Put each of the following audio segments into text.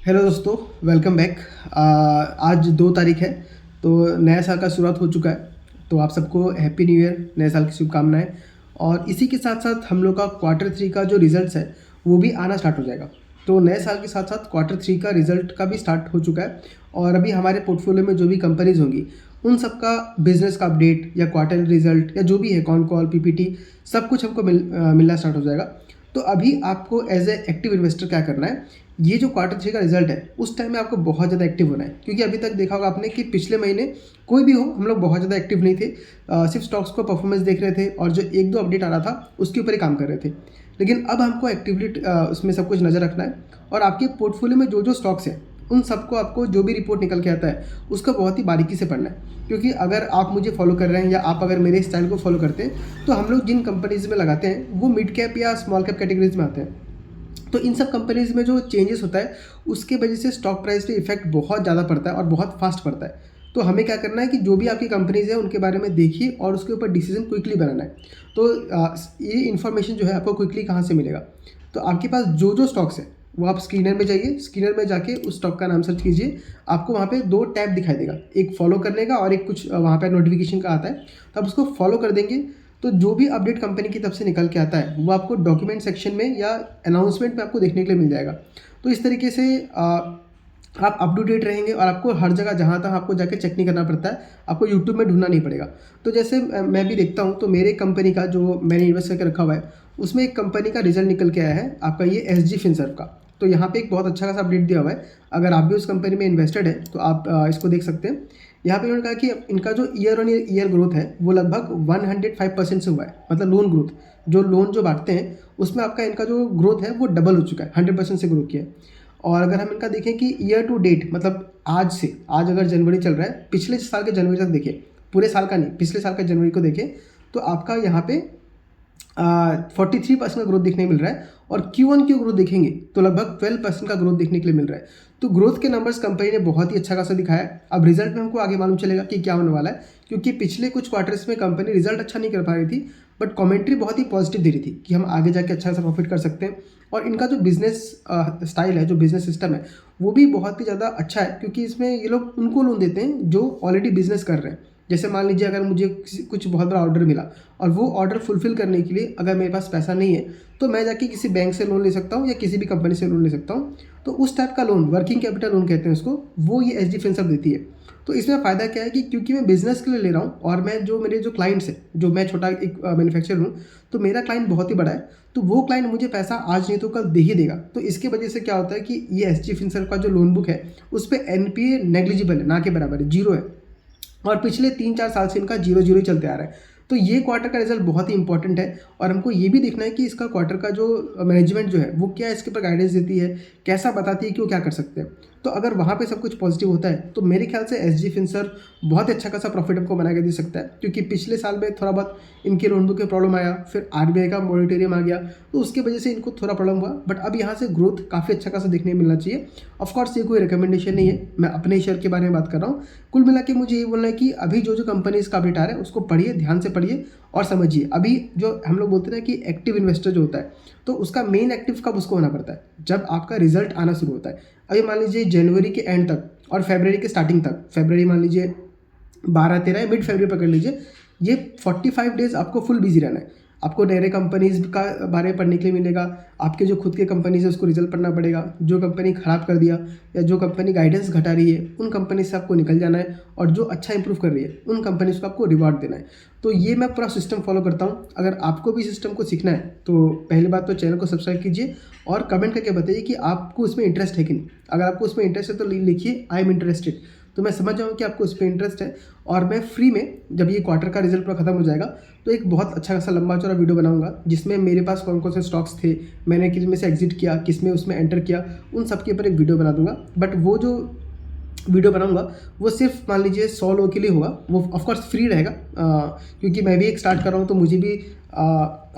Hello दोस्तों, welcome back. आज 2 तारीख है तो नया साल का शुरुआत हो चुका है। तो आप सबको हैप्पी न्यू ईयर, नए साल की शुभकामनाएं। और इसी के साथ साथ हम लोग का Q3 का जो रिजल्ट्स है वो भी आना स्टार्ट हो जाएगा। तो नए साल के साथ साथ Q3 का रिजल्ट का भी स्टार्ट हो चुका है। और अभी हमारे पोर्टफोलियो में जो भी कंपनीज होंगी उन सब का बिजनेस का अपडेट या क्वार्टर रिजल्ट या जो भी है कॉन कॉल पीपीटी सब कुछ हमको मिलना स्टार्ट हो जाएगा। तो अभी आपको एज ए एक्टिव इन्वेस्टर क्या करना है, ये जो Q3 का रिजल्ट है उस टाइम में आपको बहुत ज़्यादा एक्टिव होना है। क्योंकि अभी तक देखा होगा आपने कि पिछले महीने कोई भी हो हम लोग बहुत ज़्यादा एक्टिव नहीं थे। सिर्फ स्टॉक्स को परफॉर्मेंस देख रहे थे और जो एक दो अपडेट आ रहा था उसके ऊपर ही काम कर रहे थे। लेकिन अब हमको एक्टिवली उसमें सब कुछ नज़र रखना है। और आपके पोर्टफोलियो में जो जो स्टॉक्स हैं उन सबको आपको जो भी रिपोर्ट निकल के आता है उसका बहुत ही बारीकी से पढ़ना है। क्योंकि अगर आप मुझे फॉलो कर रहे हैं या आप अगर मेरे स्टाइल को फॉलो करते हैं तो हम लोग जिन कंपनीज में लगाते हैं वो मिड कैप या स्मॉल कैप कैटेगरीज में आते हैं। तो इन सब कंपनीज में जो चेंजेस होता है उसके वजह से स्टॉक प्राइस पे इफेक्ट बहुत ज़्यादा पड़ता है और बहुत फास्ट पड़ता है। तो हमें क्या करना है कि जो भी आपकी कंपनीज है उनके बारे में देखिए और उसके ऊपर डिसीजन क्विकली बनाना है। तो ये इन्फॉर्मेशन जो है आपको क्विकली कहाँ से मिलेगा, तो आपके पास जो जो स्टॉक्स है वो आप स्क्रीनर में जाइए, स्क्रीनर में जाके उस स्टॉक का नाम सर्च कीजिए। आपको वहाँ पे 2 टैब दिखाई देगा, एक फॉलो करने का और एक कुछ वहाँ पे नोटिफिकेशन का आता है। तो आप उसको फॉलो कर देंगे तो जो भी अपडेट कंपनी की तरफ से निकल के आता है वो आपको डॉक्यूमेंट सेक्शन में या अनाउंसमेंट में आपको देखने के लिए मिल जाएगा। तो इस तरीके से आप अप टू डेट रहेंगे और आपको हर जगह जहाँ तक आपको जाके चेक नहीं करना पड़ता है, आपको यूट्यूब में ढूंढना नहीं पड़ेगा। तो जैसे मैं भी देखता हूँ तो मेरे कंपनी का जो मैंने इन्वेस्ट करके रखा हुआ है उसमें एक कंपनी का रिजल्ट निकल के आया है आपका ये SG फिनसर्व का। तो यहाँ पे एक बहुत अच्छा खासा अपडेट दिया हुआ है। अगर आप भी उस कंपनी में इन्वेस्टेड है तो आप इसको देख सकते हैं। यहाँ पे उन्होंने कहा कि इनका जो ईयर ऑन ईयर ग्रोथ है वो लगभग 105% से हुआ है। मतलब लोन ग्रोथ, जो लोन जो बांटते हैं उसमें आपका इनका जो ग्रोथ है वो डबल हो चुका है, 100% से ग्रो किया है। और अगर हम इनका देखें कि ईयर टू डेट मतलब आज अगर जनवरी चल रहा है, पिछले साल के जनवरी तक देखें, पूरे साल का नहीं पिछले साल का जनवरी को देखें तो आपका यहाँ पे 43% का ग्रोथ देखने को मिल रहा है। और Q1Q ग्रोथ देखेंगे तो लगभग 12% का ग्रोथ देखने के लिए मिल रहा है। तो ग्रोथ के नंबर्स कंपनी ने बहुत ही अच्छा खासा दिखाया है। अब रिजल्ट में हमको आगे मालूम चलेगा कि क्या होने वाला है, क्योंकि पिछले कुछ क्वार्टर्स में कंपनी रिजल्ट अच्छा नहीं कर पा रही थी बट कमेंट्री बहुत ही पॉजिटिव दे रही थी कि हम आगे जाके अच्छा सा प्रॉफिट कर सकते हैं। और इनका जो बिजनेस स्टाइल है, जो बिजनेस सिस्टम है वो भी बहुत ही ज़्यादा अच्छा है। क्योंकि इसमें ये लोग उनको लोन देते हैं जो ऑलरेडी बिजनेस कर रहे हैं। जैसे मान लीजिए अगर मुझे कुछ बहुत बड़ा ऑर्डर मिला और वो ऑर्डर फुलफिल करने के लिए अगर मेरे पास पैसा नहीं है तो मैं जाके किसी बैंक से लोन ले सकता हूँ या किसी भी कंपनी से लोन ले सकता हूँ। तो उस टाइप का लोन, वर्किंग कैपिटल लोन कहते हैं उसको, वो ये SG फिनसर्व देती है। तो इसमें फ़ायदा क्या है कि क्योंकि मैं बिजनेस के लिए ले रहा हूँ और मैं जो मेरे जो क्लाइंट्स हैं, जो मैं छोटा एक मैन्युफैक्चरर हूँ तो मेरा क्लाइंट बहुत ही बड़ा है। तो वो क्लाइंट मुझे पैसा आज नहीं तो कल दे ही देगा। तो इसके वजह से क्या होता है कि ये SG फिनसर्व का जो लोन बुक है उस पर NPA नेग्लिजिबल है, ना के बराबर है, जीरो है। और पिछले 3-4 साल से इनका 0-0 ही चलते आ रहा है। तो ये क्वार्टर का रिजल्ट बहुत ही इंपॉर्टेंट है। और हमको ये भी देखना है कि इसका क्वार्टर का जो मैनेजमेंट जो है वो क्या इसके ऊपर गाइडेंस देती है, कैसा बताती है कि वो क्या कर सकते हैं। तो अगर वहाँ पे सब कुछ पॉजिटिव होता है तो मेरे ख्याल से SG फिनसर्व बहुत अच्छा खासा प्रॉफिट हमको बना के दे सकता है। क्योंकि पिछले साल में थोड़ा बहुत इनके लोन बुक में प्रॉब्लम आया, फिर RBI का मॉनिटरियम आ गया तो उसकी वजह से इनको थोड़ा प्रॉब्लम हुआ। बट अब यहाँ से ग्रोथ काफ़ी अच्छा खासा देखने को मिलना चाहिए। ऑफकोर्स ये कोई रिकमेंडेशन नहीं है, मैं अपने शेयर के बारे में बात कर रहा हूँ। कुल मिला के मुझे ये बोलना है कि अभी जो जो कंपनीज का अपडेट आ रहा है उसको पढ़िए, ध्यान से पढ़िए और समझिए। अभी जो हम लोग बोलते हैं कि एक्टिव इन्वेस्टर जो होता है तो उसका मेन एक्टिव कब उसको होना पड़ता है, जब आपका रिजल्ट आना शुरू होता है। अभी मान लीजिए जनवरी के एंड तक और फरवरी के स्टार्टिंग तक, फरवरी मान लीजिए 12-13 मिड फरवरी पकड़ लीजिए, ये 45 डेज आपको फुल बिजी रहना है। आपको नए कंपनीज का बारे में पढ़ने के लिए मिलेगा, आपके जो खुद के कंपनीज है उसको रिजल्ट पढ़ना पड़ेगा, जो कंपनी ख़राब कर दिया या जो कंपनी गाइडेंस घटा रही है उन कंपनी से आपको निकल जाना है और जो अच्छा इंप्रूव कर रही है उन कंपनीज को आपको रिवार्ड देना है। तो ये मैं पूरा सिस्टम फॉलो करता हूँ। अगर आपको भी सिस्टम को सीखना है तो पहली बात तो चैनल को सब्सक्राइब कीजिए और कमेंट करके बताइए कि आपको उसमें इंटरेस्ट है कि नहीं। अगर आपको उसमें इंटरेस्ट है तो लिखिए आई एम इंटरेस्टेड, तो मैं समझ जाऊँ कि आपको उस पर इंटरेस्ट है। और मैं फ्री में जब ये क्वार्टर का रिजल्ट पूरा खत्म हो जाएगा तो एक बहुत अच्छा खासा लंबा चौड़ा वीडियो बनाऊंगा जिसमें मेरे पास कौन कौन से स्टॉक्स थे, मैंने किस में से एग्जिट किया, किस में उसमें एंटर किया, उन सब के ऊपर एक वीडियो बना दूंगा। बट वो जो वीडियो बनाऊंगा वो सिर्फ मान लीजिए 100 लोगों के लिए होगा, वो ऑफकोर्स फ्री रहेगा। क्योंकि मैं भी एक स्टार्ट कर रहा हूँ तो मुझे भी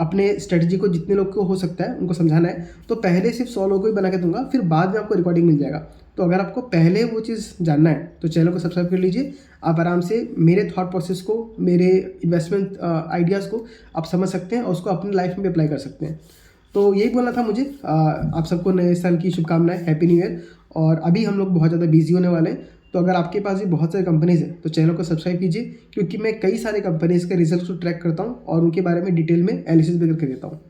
अपने स्ट्रेटजी को जितने लोग को हो सकता है उनको समझाना है। तो पहले सिर्फ 100 लोगों को ही बना के दूंगा, फिर बाद में आपको रिकॉर्डिंग मिल जाएगा। तो अगर आपको पहले वो चीज़ जानना है तो चैनल को सब्सक्राइब कर लीजिए। आप आराम से मेरे थॉट प्रोसेस को, मेरे इन्वेस्टमेंट आइडियाज़ को आप समझ सकते हैं और उसको अपनी लाइफ में भी अप्लाई कर सकते हैं। तो यही बोलना था मुझे। आप सबको नए साल की शुभकामनाएं, हैप्पी न्यू ईयर। और अभी हम लोग बहुत ज़्यादा बिजी होने वाले हैं। तो अगर आपके पास भी बहुत सारी कंपनीज़ हैं तो चैनल को सब्सक्राइब कीजिए, क्योंकि मैं कई सारे कंपनीज़ के रिजल्ट को ट्रैक करता हूँ और उनके बारे में डिटेल में एनालिसिस भी करके देता हूँ।